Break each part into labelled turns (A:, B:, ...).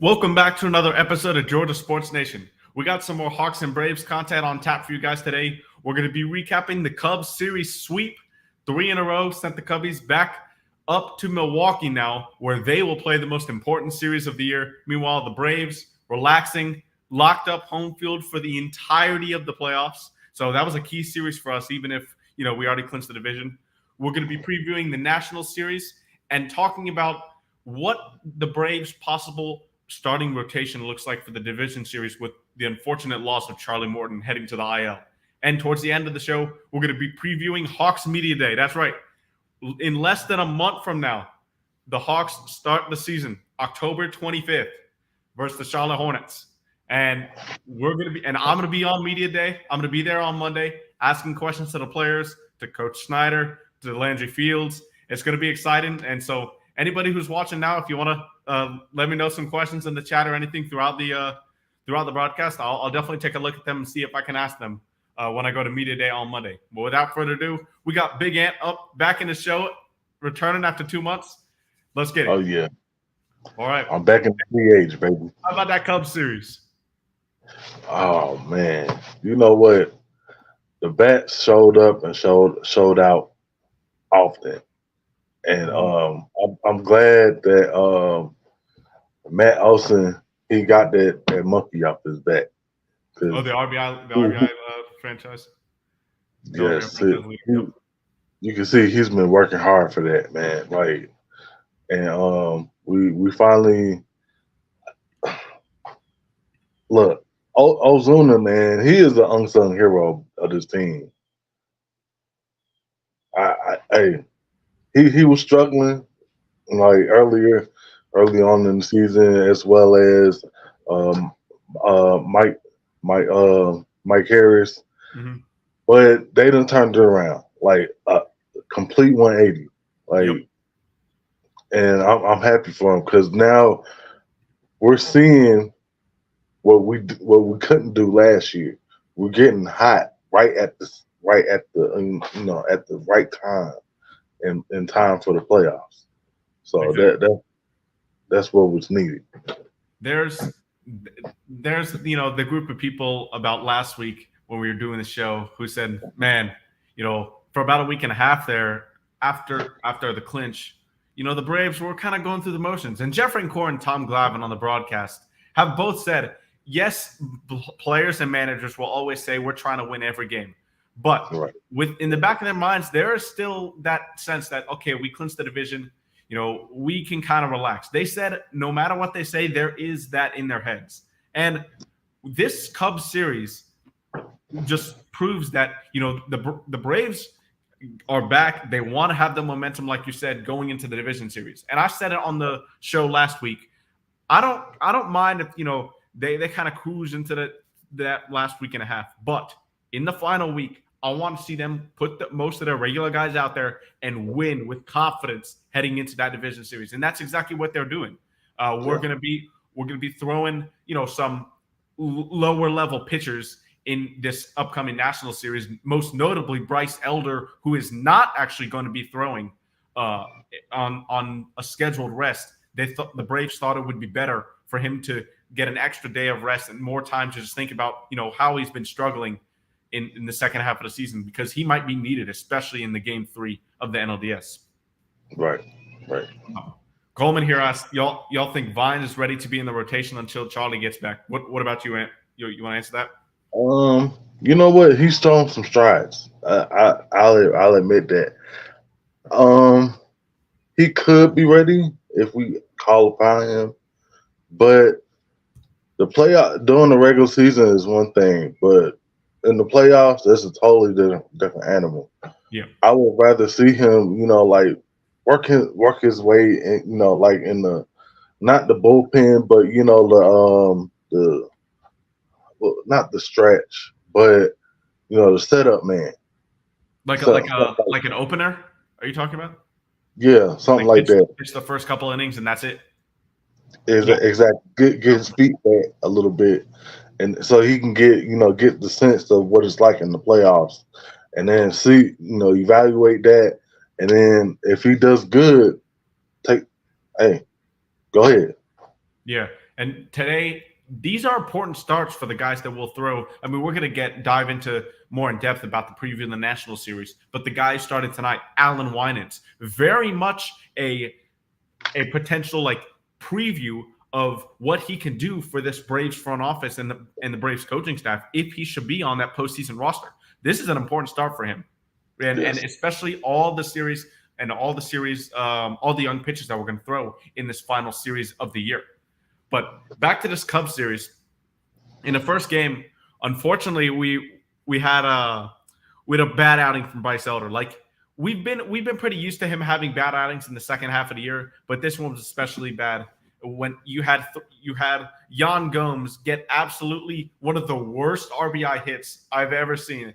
A: Welcome back to another episode of Georgia Sports Nation. We got some more Hawks and Braves content on tap for you guys today. We're going to be recapping the Cubs series sweep. 3 in a row sent the Cubbies back up to Milwaukee now, where they will play the most important series of the year. Meanwhile, the Braves relaxing, locked up home field for the entirety of the playoffs. So that was a key series for us, even if we already clinched the division. We're going to be previewing the National Series and talking about what the Braves' possible starting rotation looks like for the division series with the unfortunate loss of Charlie Morton heading to the IL. And towards the end of the show, we're going to be previewing Hawks Media Day. That's right. In less than a month from now, the Hawks start the season October 25th versus the Charlotte Hornets. And I'm going to be on Media Day. I'm going to be there on Monday asking questions to the players, to Coach Snyder, to Landry Fields. It's going to be exciting. And so anybody who's watching now, if you want to let me know some questions in the chat or anything throughout the broadcast, I'll definitely take a look at them and see if I can ask them when I go to Media Day on Monday. But without further ado, we got Big Ant back in the show, returning after 2 months. Let's get it.
B: Oh, yeah.
A: All right.
B: I'm back in the free age, baby.
A: How about that Cubs series?
B: Oh, man. You know what? The bats showed up and showed out often. And I'm glad that Matt Olson, he got that monkey off his back.
A: The RBI franchise.
B: Yes, you can see he's been working hard for that, man. Like, and we finally look. Ozuna, man, he is the unsung hero of this team. He was struggling like early on in the season, as well as Mike Harris, but they done turned it around like a complete 180. Like, and I'm happy for him because now we're seeing what we couldn't do last year. We're getting hot at the right time, in time for the playoffs. So exactly. That's what was needed.
A: There's the group of people about last week when we were doing the show who said, man, for about a week and a half there after the clinch, the Braves were kind of going through the motions. And Jeffrey and Core and Tom Glavine on the broadcast have both said, yes, players and managers will always say we're trying to win every game. But in the back of their minds, there is still that sense that, okay, we clinched the division. We can kind of relax. They said no matter what they say, there is that in their heads. And this Cubs series just proves that, the Braves are back. They want to have the momentum, like you said, going into the division series. And I said it on the show last week. I don't mind if, they kind of cruise into that last week and a half. But in the final week, I want to see them put most of their regular guys out there and win with confidence heading into that division series, and that's exactly what they're doing. We're gonna be throwing some lower level pitchers in this upcoming national series, most notably Bryce Elder, who is not actually going to be throwing on a scheduled rest. The Braves thought it would be better for him to get an extra day of rest and more time to just think about how he's been struggling in the second half of the season, because he might be needed, especially in the game 3 of the NLDS.
B: Right.
A: Coleman here asked, y'all think Vine is ready to be in the rotation until Charlie gets back? What about you, Ant? You want to answer that?
B: You know what? He's shown some strides. I'll admit that. He could be ready if we call upon him, but the playoff during the regular season is one thing, but in the playoffs, that's a totally different animal.
A: Yeah,
B: I would rather see him, like work his way, in, like in the not the bullpen, but not the stretch, but the setup man,
A: like an opener. Are you talking about?
B: Yeah, something like that.
A: It's the first couple innings, and that's it.
B: Exactly. Get his feet back a little bit. And so he can get the sense of what it's like in the playoffs, and then see, evaluate that, and then if he does good, go ahead.
A: Yeah, And today, these are important starts for the guys that will throw. I mean, we're going to dive into more in depth about the preview in the National Series, but the guys started tonight, Alan Winans, very much a potential like preview of what he can do for this Braves front office and the Braves coaching staff if he should be on that postseason roster. This is an important start for him, and especially all the young pitchers that we're going to throw in this final series of the year. But back to this Cubs series. In the first game, unfortunately, we had a bad outing from Bryce Elder. Like we've been pretty used to him having bad outings in the second half of the year, but this one was especially bad. When you had Yan Gomes get absolutely one of the worst RBI hits I've ever seen.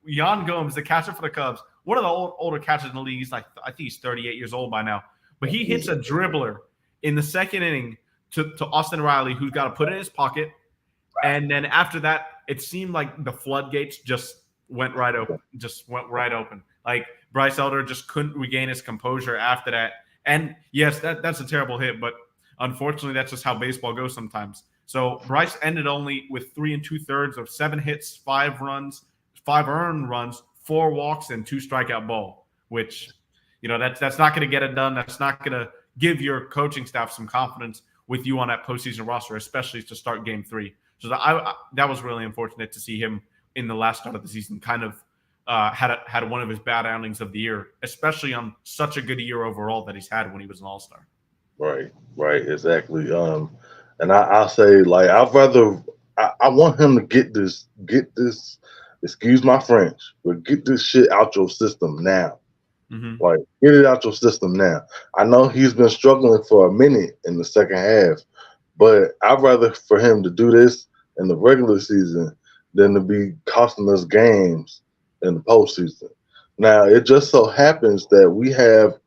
A: Yan Gomes, the catcher for the Cubs, one of the older catchers in the league. He's I think he's 38 years old by now, but he hits a dribbler in the second inning to Austin Riley, who's got to put it in his pocket. And then after that, it seemed like the floodgates just went right open. Like Bryce Elder just couldn't regain his composure after that. And yes, that's a terrible hit, but unfortunately, that's just how baseball goes sometimes. So Bryce ended only with 3 2/3 of 7 hits, 5 runs, 5 earned runs, 4 walks, and 2 strikeout ball, which, that's not going to get it done. That's not going to give your coaching staff some confidence with you on that postseason roster, especially to start Game 3. So that was really unfortunate to see him in the last start of the season kind of had one of his bad outings of the year, especially on such a good year overall that he's had when he was an All-Star.
B: Right, exactly. And I'll say, like, I want him to get this, excuse my French, but get this shit out your system now. Mm-hmm. Like, get it out your system now. I know he's been struggling for a minute in the second half, but I'd rather for him to do this in the regular season than to be costing us games in the postseason. Now, it just so happens that we have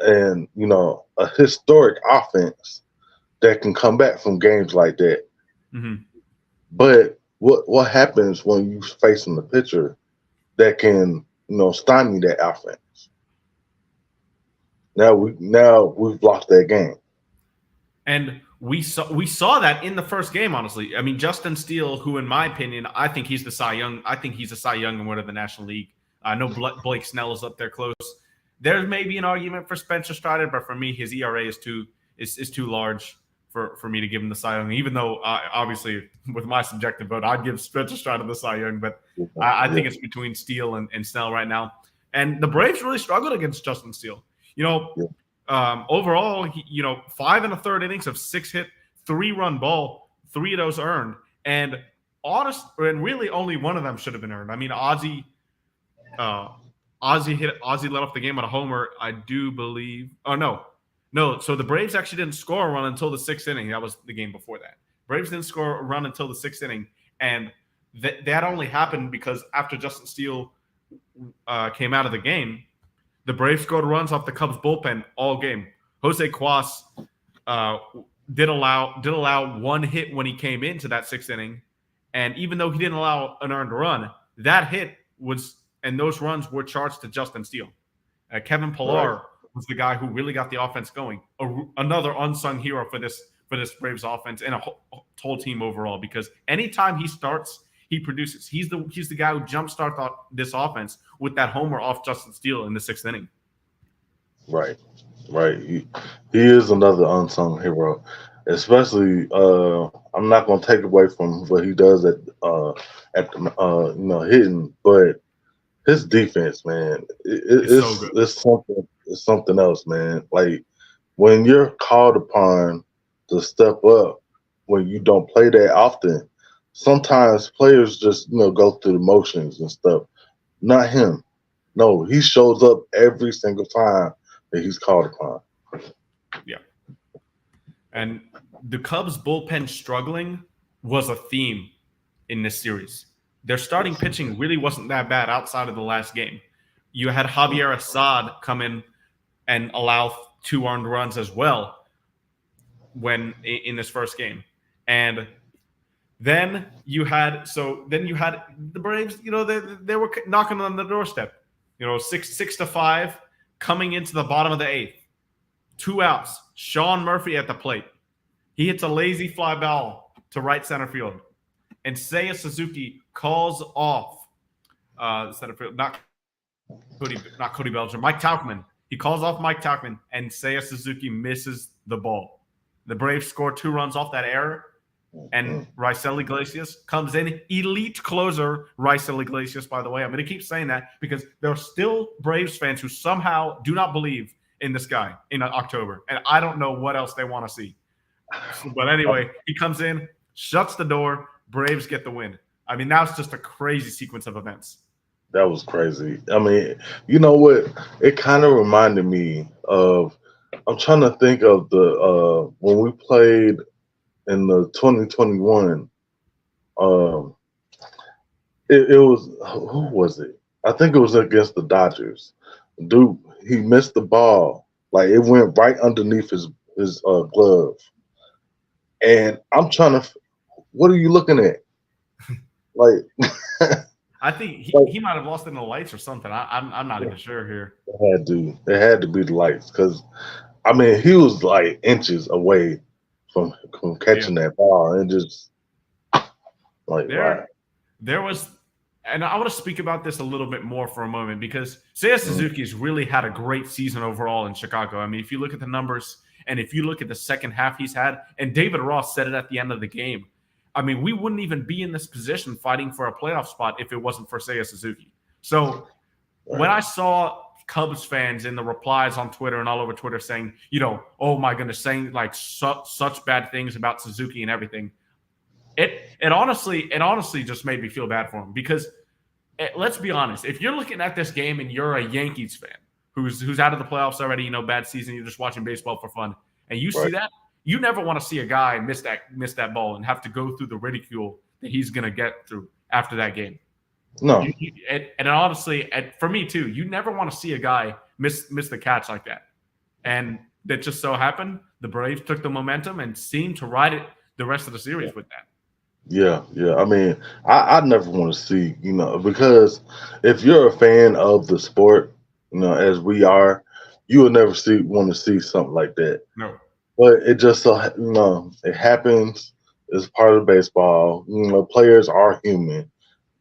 B: a historic offense that can come back from games like that. Mm-hmm. But what happens when you facing the pitcher that can stymie that offense? Now we've lost that game.
A: And we saw that in the first game, honestly. I mean, Justin Steele, who in my opinion, I think he's the Cy Young. I think he's a Cy Young winner of the National League. I know Blake Snell is up there close. There may be an argument for Spencer Strider, but for me, his ERA is too large for me to give him the Cy Young. Even though, obviously, with my subjective vote, I'd give Spencer Strider the Cy Young. But I think it's between Steele and Snell right now. And the Braves really struggled against Justin Steele. Overall, 5 1/3 innings of 6 hit, 3-run ball, 3 of those earned, and really only one of them should have been earned. I mean, Ozzie led off the game on a homer, I do believe. Oh no. So the Braves actually didn't score a run until the 6th inning. That was the game before that. Braves didn't score a run until the 6th inning, and that only happened because after Justin Steele came out of the game, the Braves scored runs off the Cubs bullpen all game. Jose Cuas did allow 1 hit when he came into that 6th inning, and even though he didn't allow an earned run, that hit and those runs were charged to Justin Steele. Kevin Pillar was the guy who really got the offense going. Another unsung hero for this Braves offense and a whole team overall, because anytime he starts, he produces. He's the guy who jumpstarted this offense with that homer off Justin Steele in the 6th inning.
B: Right. He is another unsung hero, especially. I'm not going to take away from what he does at hitting, but his defense, man, it's something else, man. Like when you're called upon to step up when you don't play that often. Sometimes players just, go through the motions and stuff. Not him. No, he shows up every single time that he's called upon.
A: Yeah. And the Cubs bullpen struggling was a theme in this series. Their starting pitching really wasn't that bad outside of the last game. You had Javier Assad come in and allow 2 earned runs as well in this first game. And Then you had the Braves. They were knocking on the doorstep. 6-5 coming into the bottom of the 8th. 2 outs. Sean Murphy at the plate. He hits a lazy fly ball to right center field, and Seiya Suzuki calls off center field, not Cody Bellinger, Mike Tauchman. He calls off Mike Tauchman, and Seiya Suzuki misses the ball. The Braves score 2 runs off that error, and Raisel Iglesias comes in. Elite closer, Raisel Iglesias, by the way. I'm going to keep saying that because there are still Braves fans who somehow do not believe in this guy in October, and I don't know what else they want to see. But anyway, he comes in, shuts the door, Braves get the win. I mean, that was just a crazy sequence of events.
B: That was crazy. I mean, you know what? It kind of reminded me of, I'm trying to think of the when we played in the 2021. It was, who was it? I think it was against the Dodgers. Dude, he missed the ball. Like, it went right underneath his glove. And I'm trying to, what are you looking at? Like,
A: I think he might have lost in the lights or something. I'm not even sure here.
B: It had to be the lights, because I mean, he was like inches away from catching that ball, and just like
A: there was, and I want to speak about this a little bit more for a moment, because Seiya Suzuki's really had a great season overall in Chicago. I mean, if you look at the numbers and if you look at the second half he's had, and David Ross said it at the end of the game, I mean, we wouldn't even be in this position fighting for a playoff spot if it wasn't for Seiya Suzuki. So when I saw Cubs fans in the replies on Twitter and all over Twitter saying, you know, oh my goodness, saying like such bad things about Suzuki and everything, it honestly just made me feel bad for him, because let's be honest, if you're looking at this game and you're a Yankees fan who's out of the playoffs already, you know, bad season, you're just watching baseball for fun, and you see that, you never want to see a guy miss that ball and have to go through the ridicule that he's going to get through after that game.
B: No.
A: And honestly, for me too, you never want to see a guy miss the catch like that. And that just so happened, the Braves took the momentum and seemed to ride it the rest of the series with that.
B: Yeah. I mean, I never want to see, you know, because if you're a fan of the sport, you know, as we are, you will never want to see something like that.
A: No.
B: But it just so, you know, it happens. It's part of baseball. You know, players are human.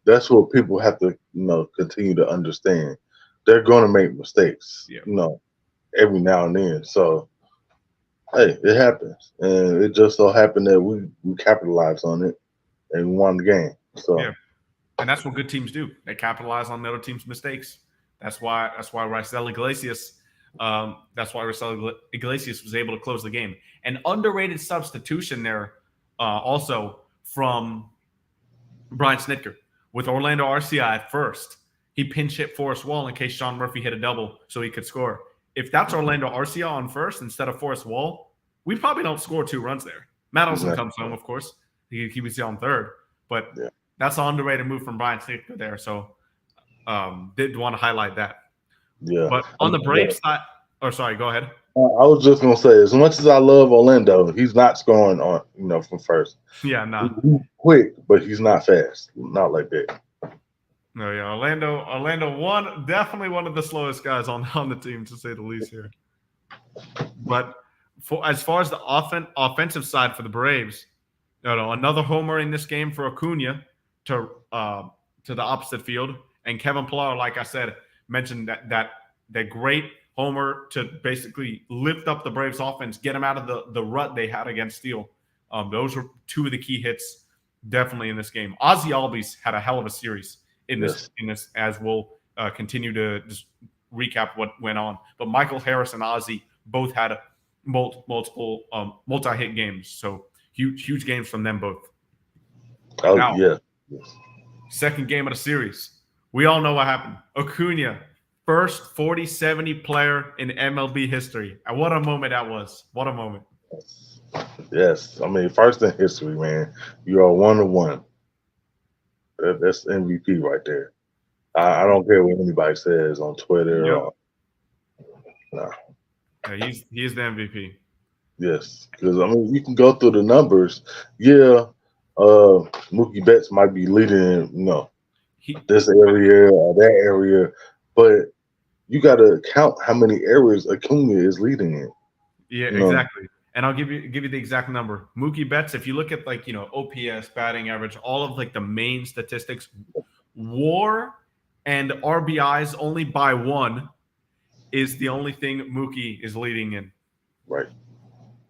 B: That's what people have to, you know, continue to understand. They're going to make mistakes, you know, every now and then. So, hey, it happens, and it just so happened that we capitalized on it and we won the game. So,
A: and that's what good teams do. They capitalize on the other team's mistakes. That's why Raisel Iglesias. That's why Raisel Iglesias was able to close the game. An underrated substitution there, also from Brian Snitker. With Orlando Arcia at first, he pinch hit Forrest Wall in case Sean Murphy hit a double so he could score. If that's Orlando Arcia on first instead of Forrest Wall, we probably don't score 2 runs there. Matt Olson comes home, of course. He was on third. But that's an underrated move from Brian Snitker there. So did want to highlight that.
B: Yeah.
A: But on the Braves side, sorry, go ahead.
B: I was just gonna say, as much as I love Orlando, he's not scoring on, you know, from first.
A: Yeah, no.
B: He's quick, but he's not fast. Not like that.
A: No, yeah. Orlando definitely one of the slowest guys on the team, to say the least here. But as far as the offensive side for the Braves, another homer in this game for Acuna to the opposite field, and Kevin Pillar, like I said, mentioned that great homer to basically lift up the Braves offense, get them out of the rut they had against Steele. Those were 2 of the key hits definitely in this game. Ozzie Albies had a hell of a series in this, as we'll continue to just recap what went on. But Michael Harris and Ozzie both had multiple multi-hit games. So huge games from them both.
B: Oh,
A: now,
B: yeah.
A: Second game of the series. We all know what happened. Acuna, first 40-70 player in MLB history. And what a moment that was. What a moment.
B: Yes. I mean, first in history, man. You are 1-1. That's MVP right there. I don't care what anybody says on Twitter.
A: Yeah, he is the MVP.
B: Yes. Because, I mean, you can go through the numbers. Yeah, Mookie Betts might be leading, you know, this area or that area, but you got to count how many areas Acuna is leading in.
A: Yeah, exactly. And I'll give you the exact number. Mookie Betts, if you look at like, OPS, batting average, all of like the main statistics, WAR and RBIs only by one is the only thing Mookie is leading in.
B: Right.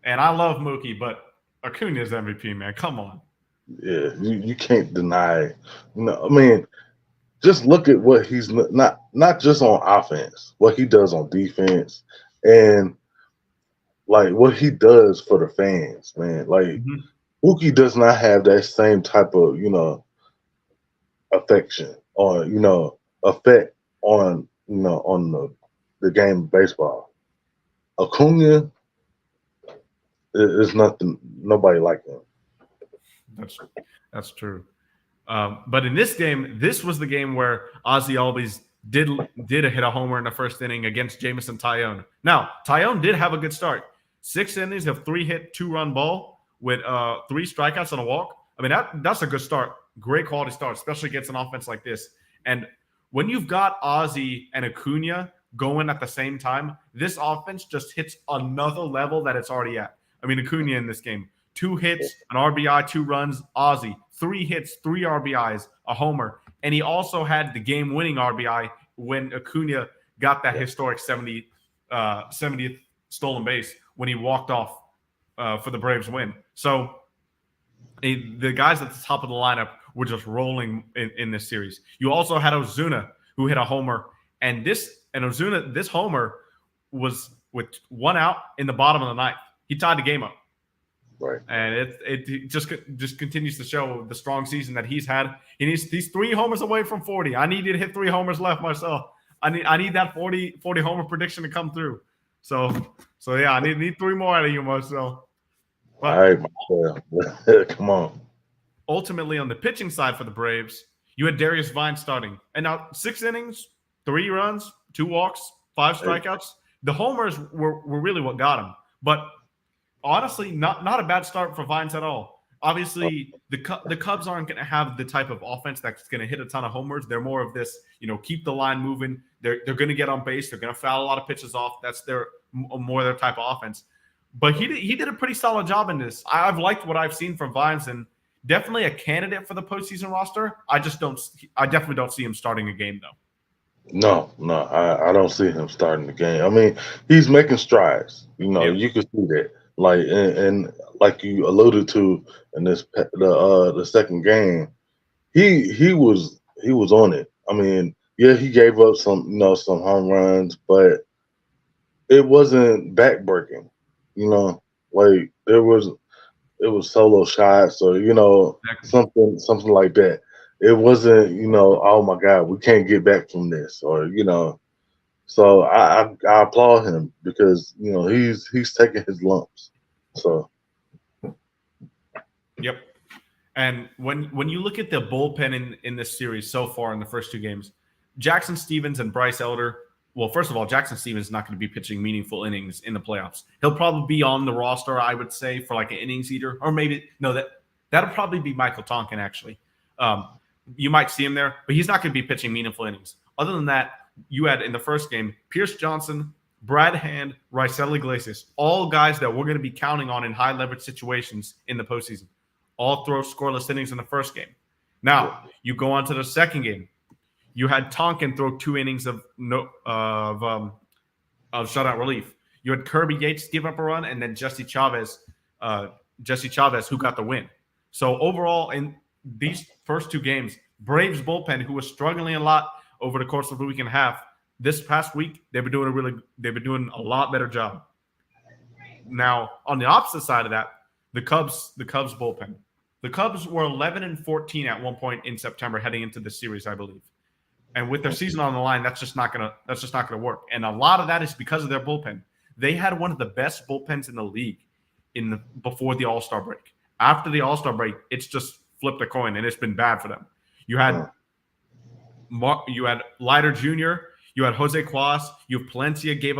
A: And I love Mookie, but Acuna's MVP, man. Come on.
B: Yeah, you can't deny. I mean, just look at what he's not just on offense, what he does on defense, and like what he does for the fans, man. Like Mookie does not have that same type of affection or effect on on the game of baseball. Acuna is nothing. Nobody like him.
A: That's true. But in this game, this was the game where Ozzie Albies did hit a homer in the first inning against Jameson Taillon. Now, Taillon did have a good start. 6 innings of 3-hit, 2-run ball with 3 strikeouts and a walk. I mean, that's a good start. Great quality start, especially against an offense like this. And when you've got Ozzie and Acuna going at the same time, this offense just hits another level that it's already at. I mean, Acuna in this game, 2 hits, an RBI, 2 runs. Ozzie, 3 hits, 3 RBIs, a homer. And he also had the game-winning RBI when Acuna got that historic 70th stolen base when he walked off for the Braves win. So the guys at the top of the lineup were just rolling in this series. You also had Ozuna, who hit a homer. And this homer was with 1 out in the bottom of the ninth. He tied the game up.
B: Right.
A: And it just continues to show the strong season that he's had. He's 3 homers away from 40. I need you to hit 3 homers left myself. I need that 40 homer prediction to come through. So yeah, I need 3 more out of you, Marcel. But
B: all right, Marcel. Come on.
A: Ultimately, on the pitching side for the Braves, you had Darius Vine starting. And now 6 innings, 3 runs, 2 walks, 5 strikeouts. The homers were really what got him. But honestly, not a bad start for Vines at all. Obviously, the Cubs aren't going to have the type of offense that's going to hit a ton of homers. They're more of this, keep the line moving. They're going to get on base. They're going to foul a lot of pitches off. That's more their type of offense. But he did a pretty solid job in this. I've liked what I've seen from Vines, and definitely a candidate for the postseason roster. I definitely don't see him starting a game though.
B: No, I don't see him starting the game. I mean, he's making strides. You can see that. Like and like you alluded to in the second game, he was on it. I mean, yeah, he gave up some home runs, but it wasn't backbreaking. Like it was solo shots or something like that. It wasn't oh my God, we can't get back from this or So I applaud him because he's taking his lumps. So
A: yep. And when you look at the bullpen in this series so far in the first 2 games, Jackson Stevens and Bryce Elder. Well, first of all, Jackson Stevens is not going to be pitching meaningful innings in the playoffs. He'll probably be on the roster, I would say, for like an innings eater, or maybe that'll probably be Michael Tonkin actually. You might see him there, but he's not going to be pitching meaningful innings. Other than that, you had in the first game Pierce Johnson, Brad Hand, Raisel Iglesias, all guys that we're going to be counting on in high leverage situations in the postseason. All throw scoreless innings in the first game. Now you go on to the second game. You had Tonkin throw 2 innings of shutout relief. You had Kirby Yates give up a run, and then Jesse Chavez, who got the win. So overall, in these first 2 games, Braves bullpen, who was struggling a lot over the course of the week and a half, this past week they've been doing a lot better job. Now, on the opposite side of that, the Cubs bullpen. The Cubs were 11-14 at one point in September heading into the series, I believe. And with their season on the line, that's just not gonna work. And a lot of that is because of their bullpen. They had one of the best bullpens in the league before the All-Star break. After the All-Star break, it's just flipped a coin, and it's been bad for them. You had Leiter Jr., you had Jose Cuas, you have Palencia gave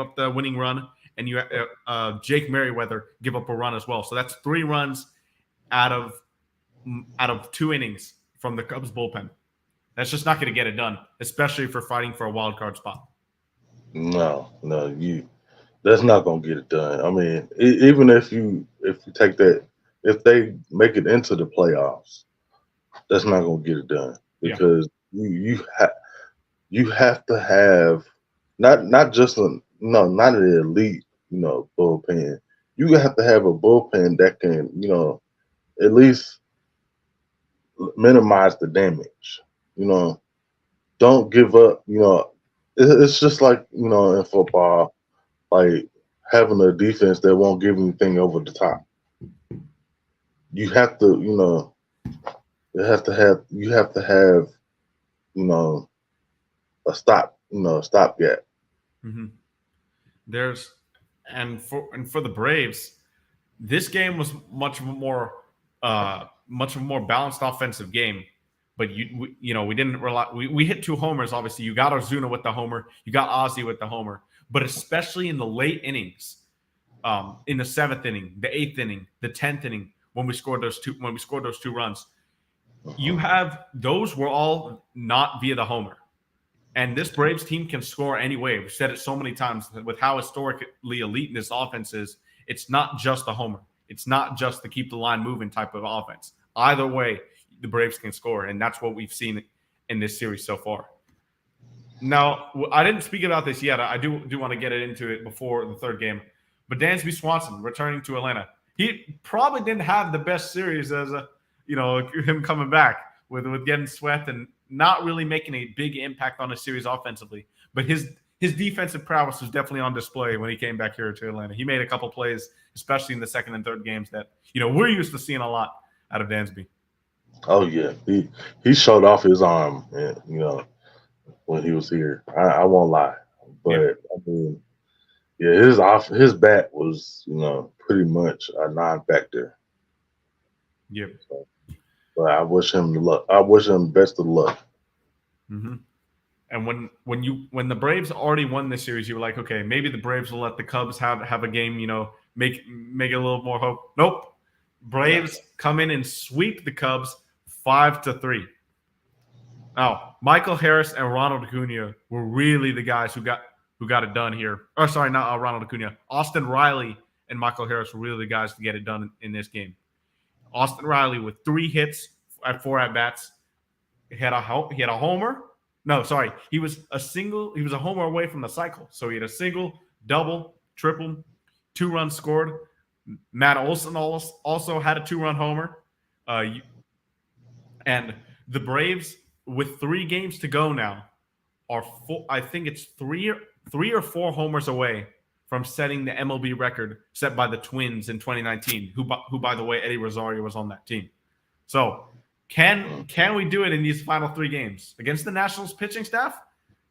A: up the winning run, and you had Jake Merriweather give up a run as well. So that's 3 runs out of 2 innings from the Cubs bullpen. That's just not going to get it done, especially if we're fighting for a wild card spot.
B: No, That's not gonna get it done. I mean, even if you take that, if they make it into the playoffs, that's not gonna get it done
A: Yeah.
B: because you have to have not just a no not an elite bullpen. You have to have a bullpen that can at least minimize the damage. You know, don't give up. It's just like in football, like having a defense that won't give anything over the top. You have to, you have to have, you know, a stopgap.
A: Mm-hmm. There's for the Braves, this game was much more balanced offensive game. But we didn't rely. We hit 2 homers. Obviously, you got Ozuna with the homer, you got Ozzy with the homer. But especially in the late innings, in the 7th inning, the 8th inning, the 10th inning, when we scored those 2 runs, you have those were all not via the homer. And this Braves team can score anyway. We've said it so many times with how historically elite this offense is. It's not just the homer. It's not just the keep the line moving type of offense. Either way, the Braves can score, and that's what we've seen in this series so far. Now, I didn't speak about this yet. I do want to get it into it before the 3rd game. But Dansby Swanson returning to Atlanta. He probably didn't have the best series as him coming back with getting swept and not really making a big impact on the series offensively. But his defensive prowess was definitely on display when he came back here to Atlanta. He made a couple plays, especially in the 2nd and 3rd games that we're used to seeing a lot out of Dansby.
B: Oh yeah, he showed off his arm, when he was here. I won't lie, but
A: Yeah.
B: I mean, yeah, his bat was pretty much a non-factor.
A: Yep.
B: So, but I wish him luck. I wish him best of luck.
A: Mm-hmm. And when the Braves already won this series, you were like, okay, maybe the Braves will let the Cubs have a game, make it a little more hope. Nope. Braves come in and sweep the Cubs 5-3. Now, Michael Harris and Ronald Acuna were really the guys who got it done here. Or sorry, not Ronald Acuna. Austin Riley and Michael Harris were really the guys to get it done in this game. Austin Riley with 3 hits at 4 at bats. He had a homer. No, sorry. He was a homer away from the cycle. So he had a single, double, triple, 2 runs scored. Matt Olson also had a 2-run homer. And the Braves, with 3 games to go now, are I think it's 3 or 4 homers away from setting the MLB record set by the Twins in 2019, who by the way, Eddie Rosario was on that team. So can we do it in these final 3 games against the Nationals pitching staff?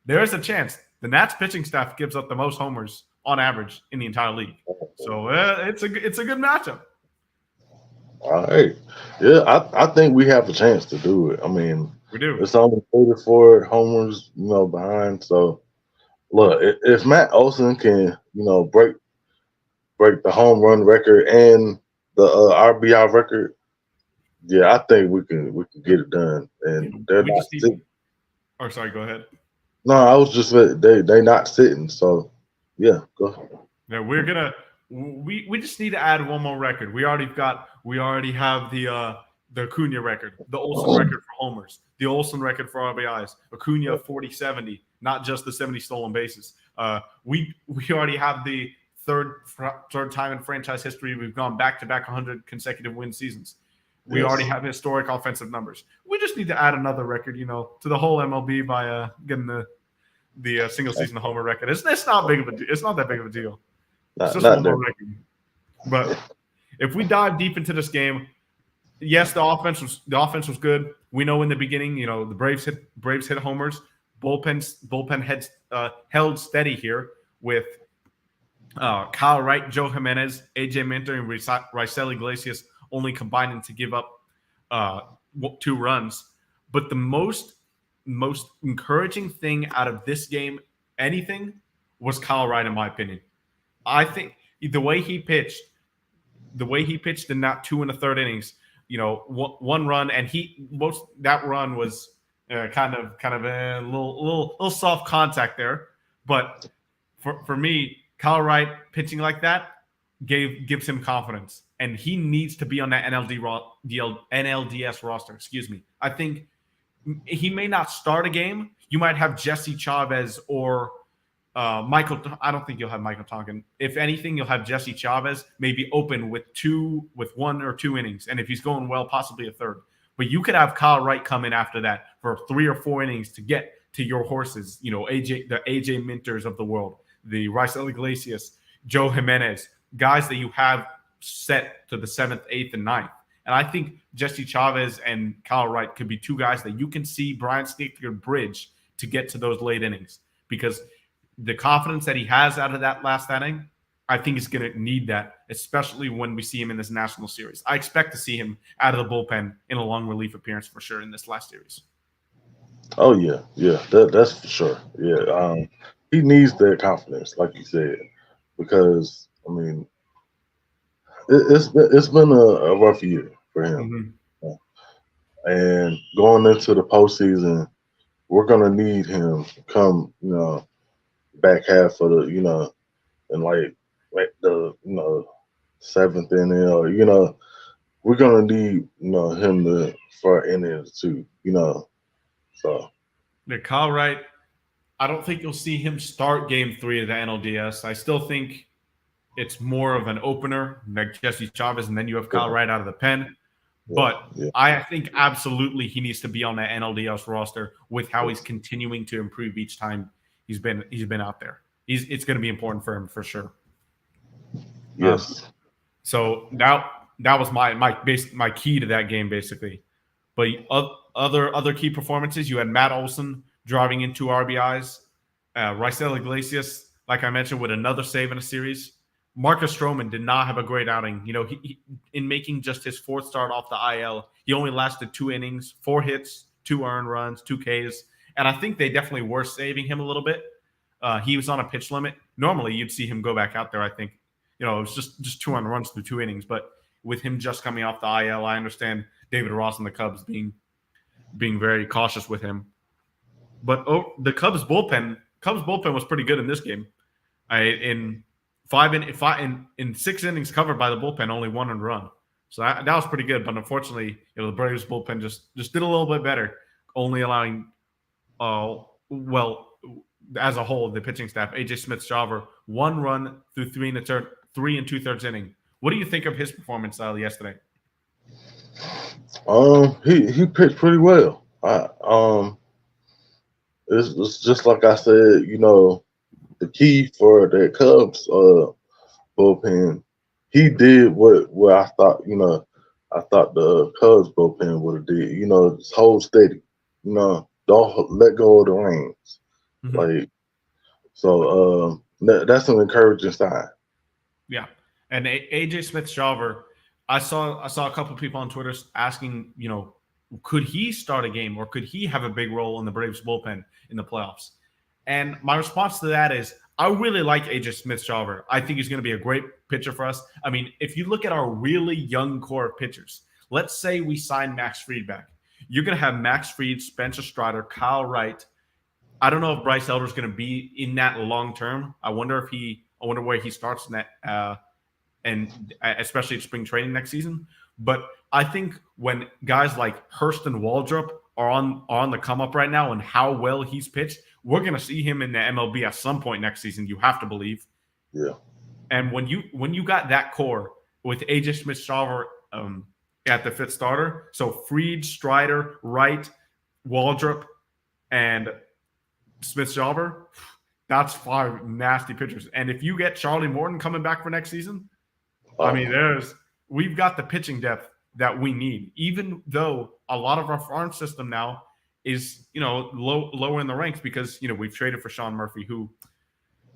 A: There is a chance. The Nats pitching staff gives up the most homers on average in the entire league. So it's a good matchup.
B: All right. Yeah, I think we have a chance to do it. I mean,
A: We do.
B: It's only 34 homers, behind. So look, if Matt Olson can, break the home run record and the RBI record, yeah, I think we can get it done. And they're not sitting.
A: Or sorry, go ahead.
B: No, I was just they not sitting. So yeah, go ahead.
A: Yeah, we just need to add one more record. We already have the Acuna record, the Olson record for homers, the Olson record for RBIs, Acuna 40-70, not just the 70 stolen bases. We already have the third time in franchise history we've gone back-to-back 100 consecutive win seasons. We already have historic offensive numbers. We just need to add another record, to the whole MLB by getting the single season homer record. It's not big of a deal. It's not that big of a deal. It's just one more record. But if we dive deep into this game, yes, the offense was good. We know in the beginning, the Braves hit homers. Bullpen held steady here with Kyle Wright, Joe Jimenez, AJ Minter, and Raisel Iglesias only combining to give up 2 runs. But the most encouraging thing out of this game, was Kyle Wright, in my opinion. I think the way he pitched in that 2 1/3 innings, 1 run, and that run was kind of a little soft contact there. But for me, Kyle Wright pitching like that gives him confidence, and he needs to be on that NLDS roster. Excuse me. I think he may not start a game. You might have Jesse Chavez or Michael. I don't think you'll have Michael Tonkin. If anything, you'll have Jesse Chavez maybe open with 1 or 2 innings, and if he's going well, possibly a third. But you could have Kyle Wright come in after that for 3 or 4 innings to get to your horses. The AJ Minters of the world, the Raisel Iglesias, Joe Jimenez, guys that you have set to the 7th, 8th, and 9th. And I think Jesse Chavez and Kyle Wright could be 2 guys that you can see Brian Snitker bridge to get to those late innings, because the confidence that he has out of that last inning, I think he's going to need that, especially when we see him in this national series. I expect to see him out of the bullpen in a long relief appearance for sure in this last series.
B: Oh yeah, that's for sure. Yeah, he needs that confidence, like you said, because I mean, it's been a rough year for him, and going into the postseason, we're gonna need him to come, back half of the, and like the 7th inning, or we're gonna need him for innings too, so.
A: Yeah, Kyle Wright, I don't think you'll see him start Game 3 of the NLDS. I still think it's more of an opener like Jesse Chavez, and then you have Kyle Wright out of the pen. But I think absolutely he needs to be on that NLDS roster with how he's continuing to improve each time he's been out there. It's going to be important for him for sure.
B: Yes.
A: So now that was my key to that game basically. But other key performances, you had Matt Olson driving in 2 RBIs, Raisel Iglesias, like I mentioned, with another save in a series. Marcus Stroman did not have a great outing. He in making just his 4th start off the IL, he only lasted 2 innings, 4 hits, 2 earned runs, 2 Ks. And I think they definitely were saving him a little bit. He was on a pitch limit. Normally, you'd see him go back out there, I think. It was just 2 earned runs through 2 innings. But with him just coming off the IL, I understand David Ross and the Cubs being very cautious with him. But the Cubs bullpen was pretty good in this game. In 6 innings covered by the bullpen, only 1 earned run. So that was pretty good. But unfortunately, the Braves bullpen just did a little bit better, only allowing, as a whole, the pitching staff, AJ Smith-Shawver, 1 run through 3 2/3 inning. What do you think of his performance yesterday?
B: He pitched pretty well. It's just like I said, the key for the Cubs bullpen, he did what I thought, I thought the Cubs bullpen would have did, just hold steady, don't let go of the reins. So that's an encouraging sign.
A: Yeah. And AJ Smith-Shawver, I saw a couple of people on Twitter asking, could he start a game or could he have a big role in the Braves bullpen in the playoffs? And my response to that is, I really like AJ Smith-Shawver. I think he's going to be a great pitcher for us. I mean, if you look at our really young core of pitchers, let's say we sign Max Fried back. You're going to have Max Fried, Spencer Strider, Kyle Wright. I don't know if Bryce Elder is going to be in that long term. I wonder where he starts in that, and especially at spring training next season. But I think when guys like Hurston Waldrop are on the come up right now and how well he's pitched, we're going to see him in the MLB at some point next season. You have to believe.
B: Yeah.
A: And when you got that core with AJ Smith-Shawver at the 5th starter, so Fried, Strider, Wright, Waldrop, and Smith-Shawver, that's 5 nasty pitchers. And if you get Charlie Morton coming back for next season, I mean, we've got the pitching depth that we need, even though a lot of our farm system now is, lower in the ranks because, we've traded for Sean Murphy, who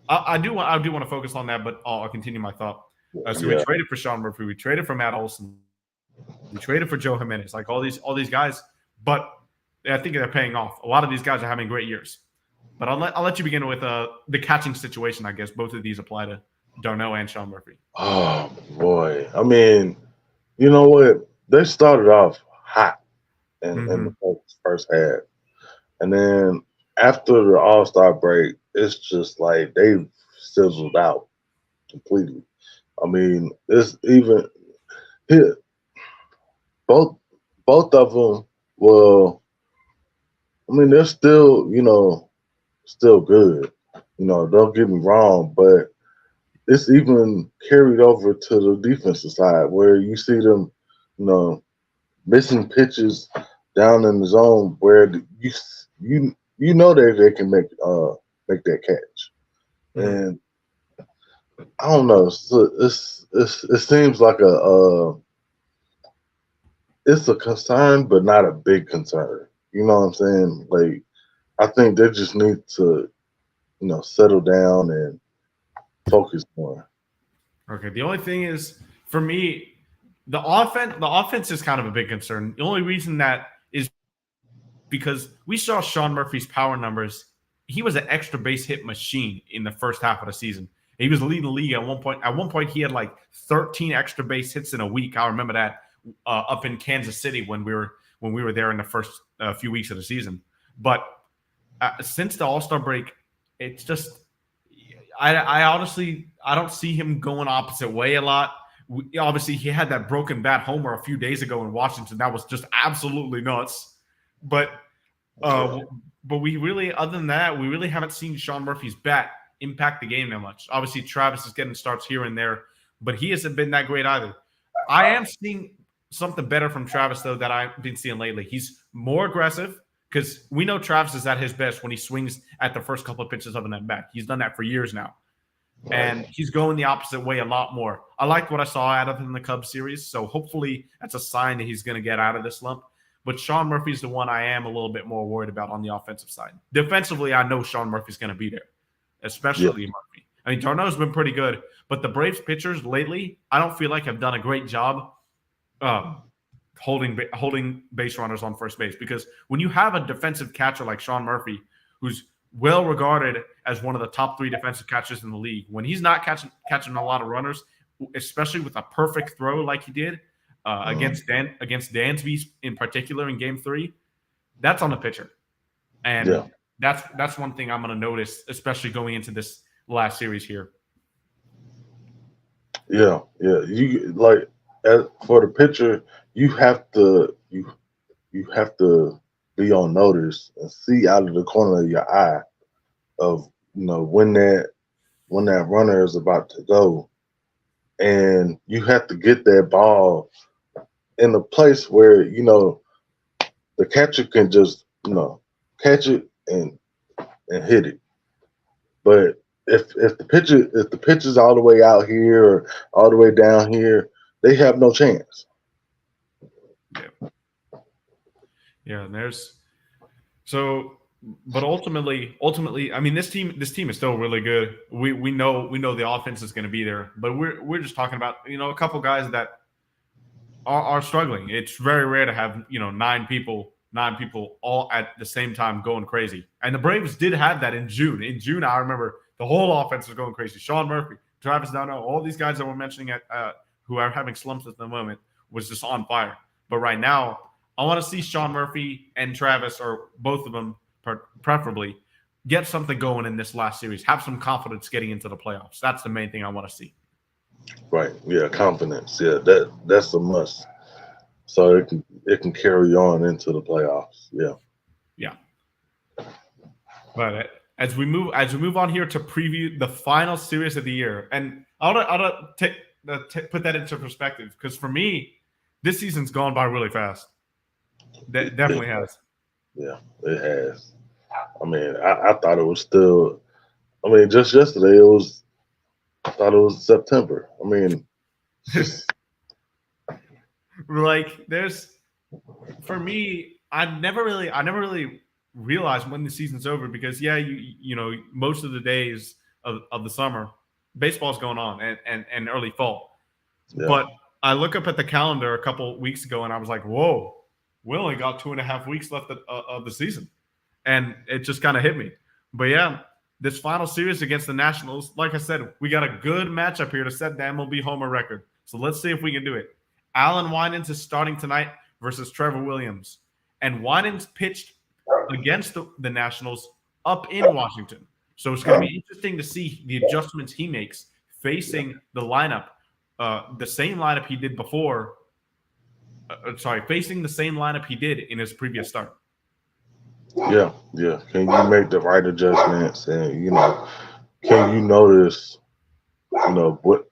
A: I do want to focus on that, but I'll continue my thought. So we traded for Sean Murphy. We traded for Matt Olson. We traded for Joe Jimenez, like all these guys, but I think they're paying off. A lot of these guys are having great years. But I'll let you begin with the catching situation. I guess both of these apply to Darnell and Sean Murphy.
B: Oh boy, I mean, you know what? They started off hot in the first half, and then after the All-Star break, it's just like they sizzled out. completely. I mean, it's even here. Both of them. Well, I mean, they're still still good. Don't get me wrong, but it's even carried over to the defensive side where you see them, you know, missing pitches down in the zone where you know they can make that catch.
A: Mhm.
B: And I don't know. It seems like it's a concern, but not a big concern. You know what I'm saying? Like I think they just need to settle down and focus more.
A: Okay. The only thing is, for me, the offense is kind of a big concern. The only reason that is because we saw Sean Murphy's power numbers. He was an extra base hit machine in the first half of the season. He was leading the league at one point. At one point, he had like 13 extra base hits in a week. I remember that up in Kansas City when we were there in the first few weeks of the season. But since the All-Star break, it's just I honestly I don't see him going opposite way a lot. Obviously, he had that broken bat homer a few days ago in Washington. That was just absolutely nuts. But
B: Yeah,
A: uh, but we really, other than that, we really haven't seen Sean Murphy's bat impact the game that much. Obviously, Travis is getting starts here and there, but he hasn't been that great either. I am seeing something better from Travis though that I've been seeing lately. He's more aggressive because we know Travis is at his best when he swings at the first couple of pitches of an at bat. He's done that for years now, and
B: right.
A: he's going the opposite way a lot more. I liked what I saw out of him in the Cubs series, so hopefully that's a sign that he's going to get out of this slump. But Sean Murphy's the one I am a little bit more worried about on the offensive side. Defensively, I know Sean Murphy's going to be there,
B: Yeah,
A: especially Murphy. I mean, Darno's been pretty good, but the Braves pitchers lately, I don't feel like have done a great job um, holding base runners on first base. Because when you have a defensive catcher like Sean Murphy, who's well regarded as one of the top 3 defensive catchers in the league, when he's not catching a lot of runners, especially with a perfect throw like he did
B: mhm,
A: against Dansby in particular in Game 3, that's on the pitcher,
B: yeah,
A: and that's one thing I'm going to notice, especially going into this last series here.
B: yeah, yeah. You like for the pitcher, you have to you have to be on notice and see out of the corner of your eye of when that runner is about to go, and you have to get that ball in a place where the catcher can just catch it and hit it. But if the pitch is all the way out here or all the way down here, they have no chance.
A: Yeah, yeah. And so, but ultimately, I mean, this team is still really good. We know the offense is going to be there, but we're just talking about a couple guys that are struggling. It's very rare to have nine people all at the same time going crazy. And the Braves did have that in June. In June, I remember the whole offense was going crazy. Sean Murphy, Travis Darno, all these guys that we're mentioning who are having slumps at the moment was just on fire. But right now, I want to see Sean Murphy and Travis, or both of them preferably, get something going in this last series. Have some confidence getting into the playoffs. That's the main thing I want to see.
B: Right. Yeah, confidence. Yeah, that's a must. So it can carry on into the playoffs. Yeah.
A: Yeah. But as we move on here to preview the final series of the year, and I'll put that into perspective, because for me, this season's gone by really fast. That
B: It,
A: definitely has.
B: yeah, it has. I mean, I thought it was still. I mean, just yesterday I thought it was September. I mean, it's just
A: Like, there's for me, I never really realized when the season's over, because yeah, most of the days of the summer, baseball's going on, and early fall.
B: yeah,
A: But I look up at the calendar a couple weeks ago and I was like, whoa, we only got 2.5 weeks left of the season. And it just kind of hit me. But yeah, this final series against the Nationals, like I said, we got a good matchup here to set the MLB homer record. So let's see if we can do it. Alan Winans is starting tonight versus Trevor Williams. And Winans pitched against the Nationals up in Washington. So it's going to be interesting to see the adjustments he makes facing the lineup, the same lineup he did before. Facing the same lineup he did in his previous start.
B: Yeah. Can you make the right adjustments? And can you notice? What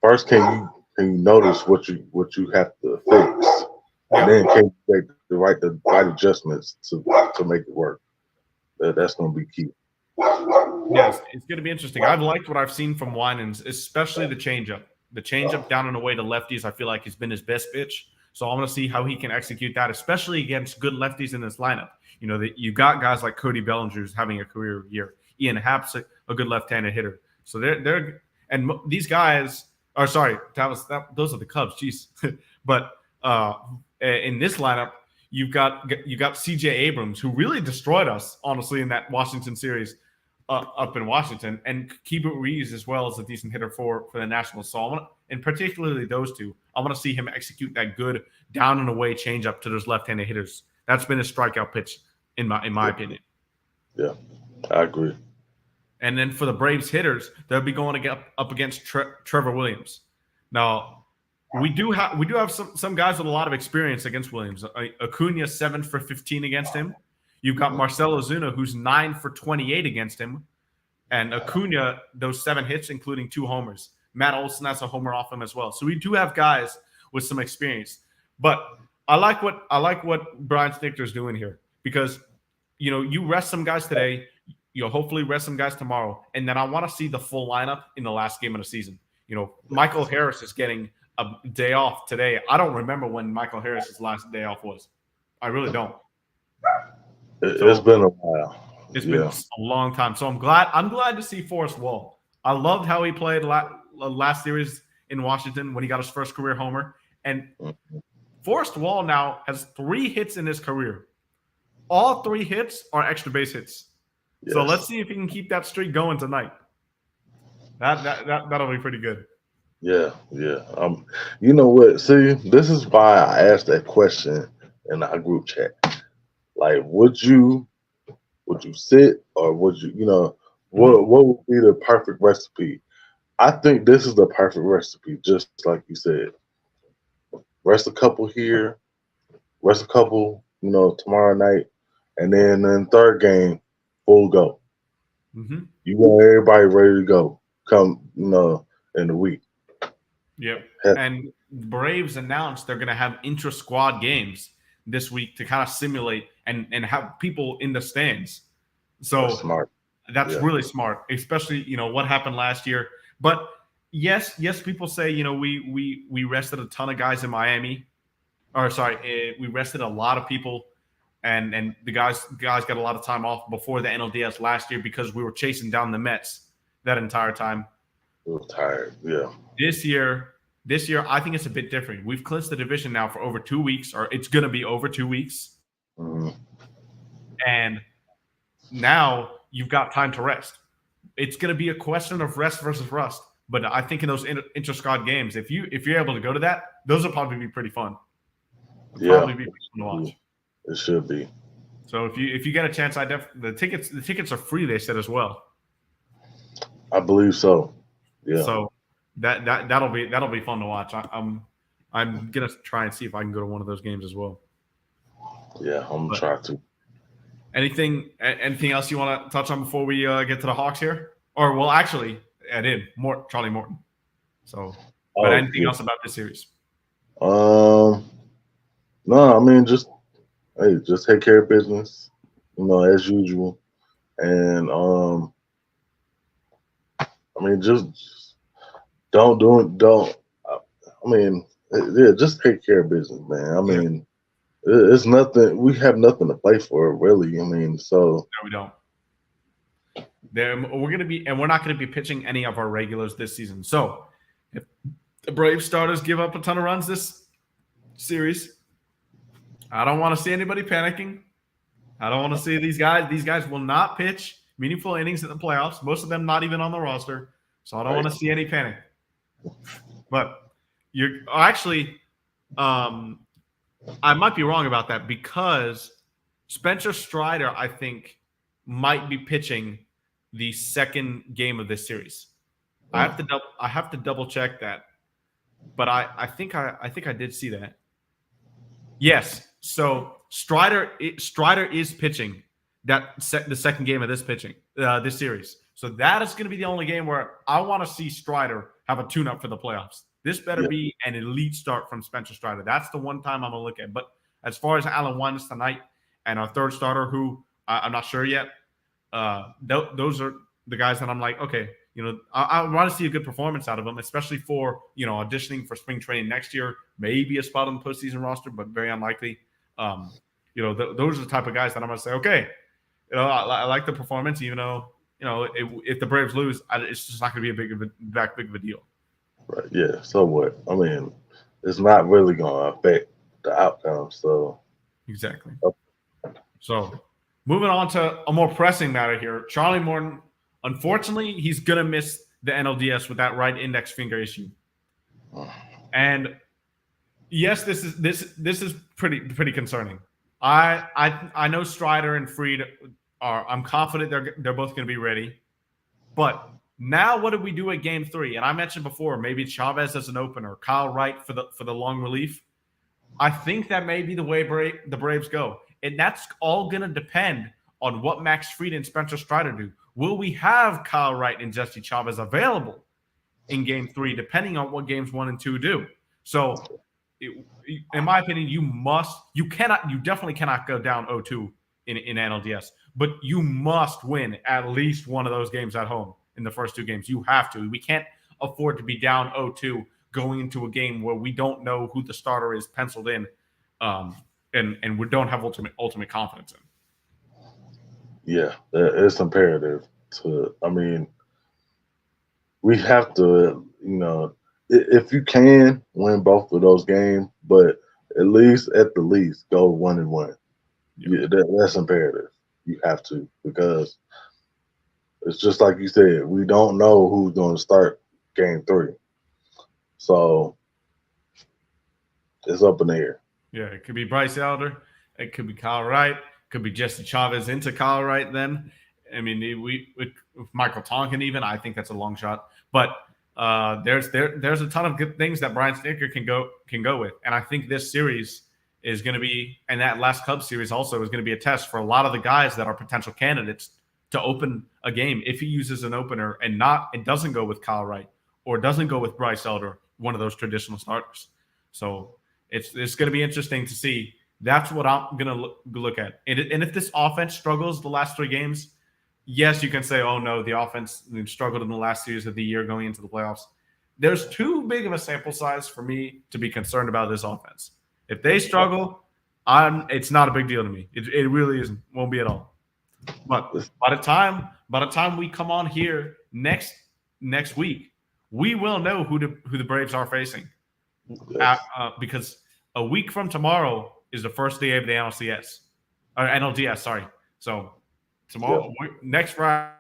B: first can you notice what you have to fix, and then can you make the right adjustments to make it work? That's going to be key.
A: Yes, it's going to be interesting. I've liked what I've seen from Winans, especially the changeup. The changeup down and away to lefties, I feel like has been his best pitch. So I'm going to see how he can execute that, especially against good lefties in this lineup. That you got guys like Cody Bellinger who's having a career year. Ian Happ's a good left-handed hitter. So they're and these guys are sorry. Those are the Cubs. Jeez, but in this lineup, you got C.J. Abrams, who really destroyed us, honestly, in that Washington series up in Washington, and Keibert Ruiz as well as a decent hitter for the Nationals. So and particularly those two, I want to see him execute that good down and away changeup to those left-handed hitters. That's been a strikeout pitch in my opinion. Yeah,
B: I agree.
A: And then for the Braves hitters, they'll be going up against Trevor Williams. Now, we do have some guys with a lot of experience against Williams. Acuna 7 for 15 against him. You've got Marcell Ozuna, who's 9 for 28 against him, and Acuna those 7 hits, including 2 homers. Matt Olson has a homer off him as well. So we do have guys with some experience. But I like what Brian Snitker's doing here because you rest some guys today. You'll hopefully rest some guys tomorrow. And then I want to see the full lineup in the last game of the season. Michael Harris is getting a day off today. I don't remember when Michael Harris's last day off was. I really don't.
B: It's been a while.
A: It's been a long time. So I'm glad to see Forrest Wall. I loved how he played last series in Washington when he got his first career homer. And Forrest Wall now has 3 hits in his career. All 3 hits are extra base hits. Yes. So let's see if he can keep that streak going tonight. That'll be pretty good.
B: Yeah. You know what? See, this is why I asked that question in our group chat. Like, would you sit or would you, what would be the perfect recipe? I think this is the perfect recipe, just like you said. Rest a couple here, rest a couple, tomorrow night, and then third game, full go.
A: Mm-hmm.
B: You want everybody ready to go come, in the week.
A: Yep. And Braves announced they're going to have intra-squad games this week to kind of simulate and have people in the stands. So
B: that's smart.
A: That's really smart, especially, what happened last year. But yes, people say, we rested a ton of guys in Miami. We rested a lot of people and the guys got a lot of time off before the NLDS last year because we were chasing down the Mets that entire time.
B: We were tired, yeah.
A: This year, I think it's a bit different. We've clinched the division now for over 2 weeks, or it's going to be over 2 weeks.
B: Mm-hmm.
A: And now you've got time to rest. It's going to be a question of rest versus rust. But I think in those inter-squad games, if you're able to go to that, those will probably be pretty fun. Probably be pretty fun to watch.
B: It should be.
A: So if you get a chance, the tickets are free. They said as well.
B: I believe so. Yeah.
A: So that'll be fun to watch. I'm gonna try and see if I can go to one of those games as well.
B: Yeah, I'm gonna try to.
A: Anything else you want to touch on before we get to the Hawks here? Or well, actually, add in Charlie Morton. So, but anything else about this series?
B: No, I mean just take care of business, as usual, and I mean just don't. I mean, just take care of business, man. I mean, it's nothing. We have nothing to play for, really. I mean, so
A: no, we don't. We're not gonna be pitching any of our regulars this season. So if the Braves starters give up a ton of runs this series, I don't want to see anybody panicking. I don't want to see these guys. These guys will not pitch meaningful innings in the playoffs. Most of them not even on the roster. So I don't want to see any panic. But you're actually, I might be wrong about that because Spencer Strider, I think, might be pitching the second game of this series. I have to double check that, but I think I did see that. Yes. So Strider is pitching the second game of this series. So that is going to be the only game where I want to see Strider have a tune-up for the playoffs. This better be an elite start from Spencer Strider. That's the one time I'm going to look at. But as far as Alan Wines tonight and our third starter, who I'm not sure yet, those are the guys that I'm like, okay, I want to see a good performance out of them, especially for, auditioning for spring training next year, maybe a spot on the postseason roster, but very unlikely. Those are the type of guys that I'm going to say, okay, I like the performance, even though, if the Braves lose, it's just not going to be that big of a deal.
B: Right. Yeah. So what? I mean, it's not really going to affect the outcome. So
A: exactly. So moving on to a more pressing matter here, Charlie Morton. Unfortunately, he's going to miss the NLDS with that right index finger issue. And yes, this is pretty concerning. I know Strider and Fried I'm confident they're both going to be ready. But now what do we do at game 3? And I mentioned before, maybe Chavez as an opener, Kyle Wright for the long relief. I think that may be the way the Braves go. And that's all going to depend on what Max Fried and Spencer Strider do. Will we have Kyle Wright and Jesse Chavez available in game 3, depending on what games 1 and 2 do? So, in my opinion, you definitely cannot go down 0-2 in NLDS, but you must win at least one of those games at home in the first 2 games. You have to. We can't afford to be down 0-2 going into a game where we don't know who the starter is penciled in, and we don't have ultimate confidence in.
B: Yeah, it's imperative to. I mean, we have to. If you can win both of those games, but at the least go 1-1. Yeah, that's imperative. You have to, because it's just like you said. We don't know who's going to start game 3, so it's up in the air.
A: Yeah, it could be Bryce Elder. It could be Kyle Wright. Could be Jesse Chavez into Kyle Wright then. I mean, with Michael Tonkin even, I think that's a long shot. But there's a ton of good things that Brian Snitker can go with. And I think this series is going to be, and that last Cubs series also is going to be a test for a lot of the guys that are potential candidates to open a game if he uses an opener and doesn't go with Kyle Wright or doesn't go with Bryce Elder, one of those traditional starters. So it's going to be interesting to see. That's what I'm going to look at. And if this offense struggles the last 3 games, yes, you can say, oh, no, the offense struggled in the last series of the year going into the playoffs. There's too big of a sample size for me to be concerned about this offense. If they struggle, it's not a big deal to me. It really isn't. Won't be at all. But by the time we come on here next week, we will know who the Braves are facing.
B: Yes.
A: Because a week from tomorrow is the first day of the NLDS, sorry. So tomorrow, next Friday,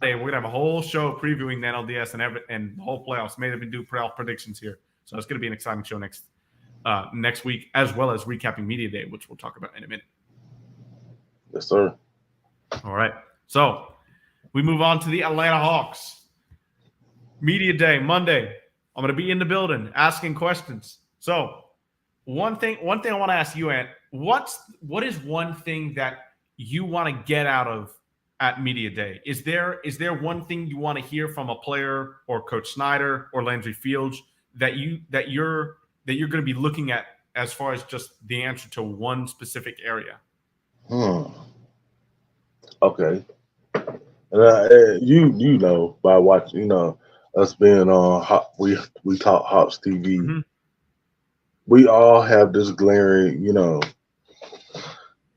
A: we're going to have a whole show previewing the NLDS and the whole playoffs. Maybe we do playoff predictions here. So it's going to be an exciting show next week, as well as recapping Media Day, which we'll talk about in a minute.
B: Yes, sir.
A: All right. So we move on to the Atlanta Hawks. Media Day, Monday. I'm going to be in the building asking questions. So one thing I want to ask you, Ant, what is one thing that you want to get out of at Media Day? Is there one thing you want to hear from a player or Coach Snyder or Landry Fields that you're going to be looking at as far as just the answer to one specific area?
B: Okay. And you know, by watching, us being on we talk Hops TV. Mm-hmm. We all have this glaring,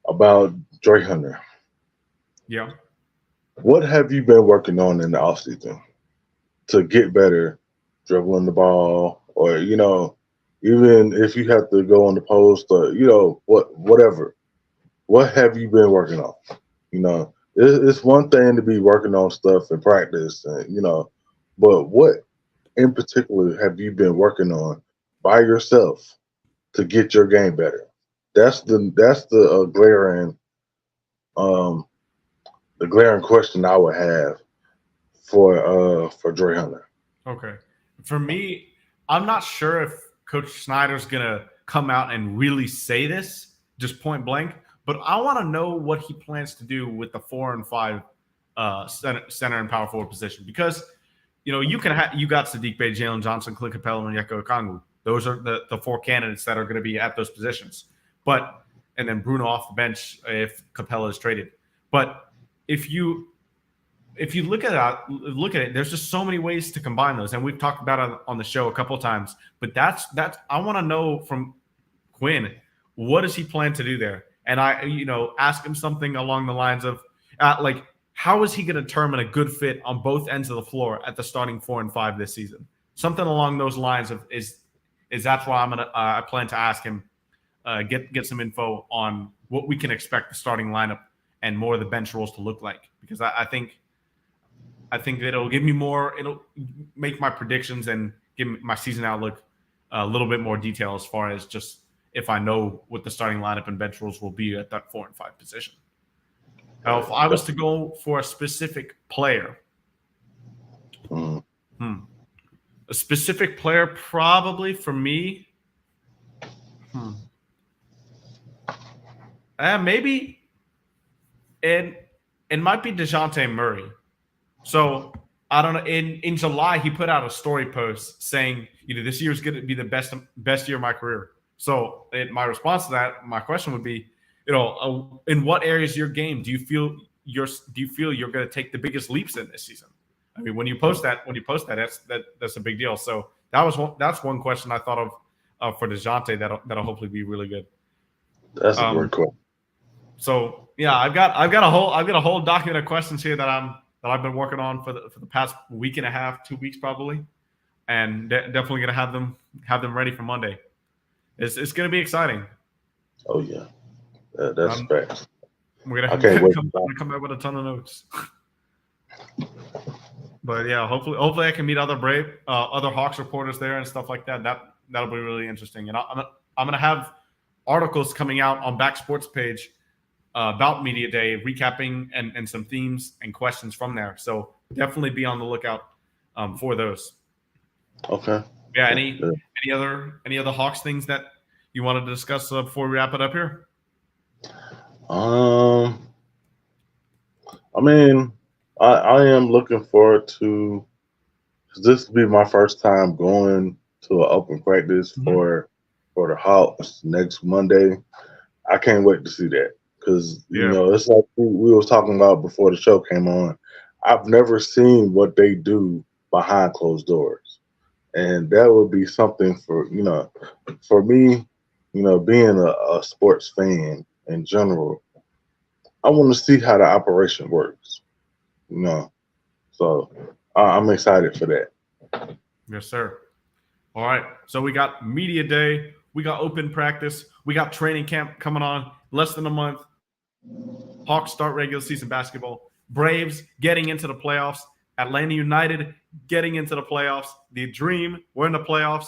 B: about Dre Hunter.
A: Yeah.
B: What have you been working on in the offseason to get better, dribbling the ball, or even if you have to go on the post, or whatever. What have you been working on? It's one thing to be working on stuff in practice, but what in particular have you been working on by yourself to get your game better? That's the glaring question I would have for Dre Hunter.
A: Okay. For me, I'm not sure if Coach Snyder's gonna come out and really say this, just point blank. But I want to know what he plans to do with the 4 and 5 center and power forward position, because you got Sadiq Bey, Jalen Johnson, Clint Capella, and Yeko Okongwu. Those are the 4 candidates that are going to be at those positions. And then Bruno off the bench if Capella is traded. But if you look at it, there's just so many ways to combine those, and we've talked about it on the show a couple of times. But that's I want to know from Quinn, what does he plan to do there? And I ask him something along the lines of how is he going to determine a good fit on both ends of the floor at the starting 4 and 5 this season? Something along those lines of is that's why I plan to ask him, get some info on what we can expect the starting lineup and more of the bench roles to look like, because I think it'll give me more. It'll make my predictions and give me my season outlook a little bit more detail as far as just if I know what the starting lineup and bench roles will be at that 4 and 5 position. Now, if I was to go for a specific player, a specific player probably for me, maybe it might be DeJounte Murray. So I don't know. In July, he put out a story post saying, this year is going to be the best year of my career. So my response to that, my question would be, in what areas of your game do you feel you're going to take the biggest leaps in this season? I mean, when you post that, that's a big deal. So that's one question I thought of for DeJounte that'll hopefully be really good.
B: That's a great question.
A: So yeah, I've got a whole document of questions here that I've been working on for the past week and a half, 2 weeks probably, and definitely gonna have them ready for Monday. It's gonna be exciting.
B: Oh yeah, that's facts.
A: We're gonna come back with a ton of notes. But yeah, hopefully I can meet other Hawks reporters there and stuff like that. That'll be really interesting. And I'm gonna have articles coming out on Back Sports page about Media Day, recapping and some themes and questions from there. So definitely be on the lookout for those.
B: Okay.
A: Yeah. Any other Hawks things that you wanted to discuss before we wrap it up here?
B: I mean, I am looking forward to. This will be my first time going to an open practice for the Hawks next Monday. I can't wait to see that. Because, it's like we were talking about before the show came on. I've never seen what they do behind closed doors. And that would be something for me, being a sports fan in general, I want to see how the operation works, So I'm excited for that.
A: Yes, sir. All right. So we got Media Day. We got open practice. We got training camp coming on less than a month. Hawks start regular season basketball. Braves getting into the playoffs. Atlanta United getting into the playoffs. The Dream, we're in the playoffs.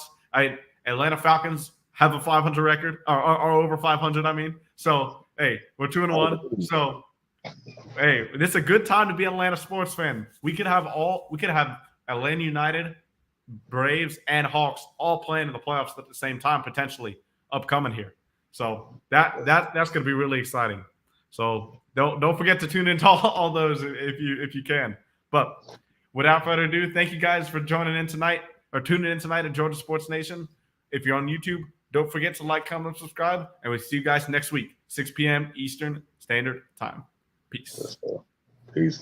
A: Atlanta Falcons have a 500 record, or over 500, I mean. So, hey, we're 2-1. So, hey, this is a good time to be an Atlanta sports fan. We could have Atlanta United, Braves, and Hawks all playing in the playoffs at the same time, potentially upcoming here. So that's going to be really exciting. So don't forget to tune into all those if you can. But without further ado, thank you guys for tuning in tonight at Georgia Sports Nation. If you're on YouTube, don't forget to like, comment, and subscribe. And we'll see you guys next week, 6 p.m. Eastern Standard Time. Peace.
B: Peace.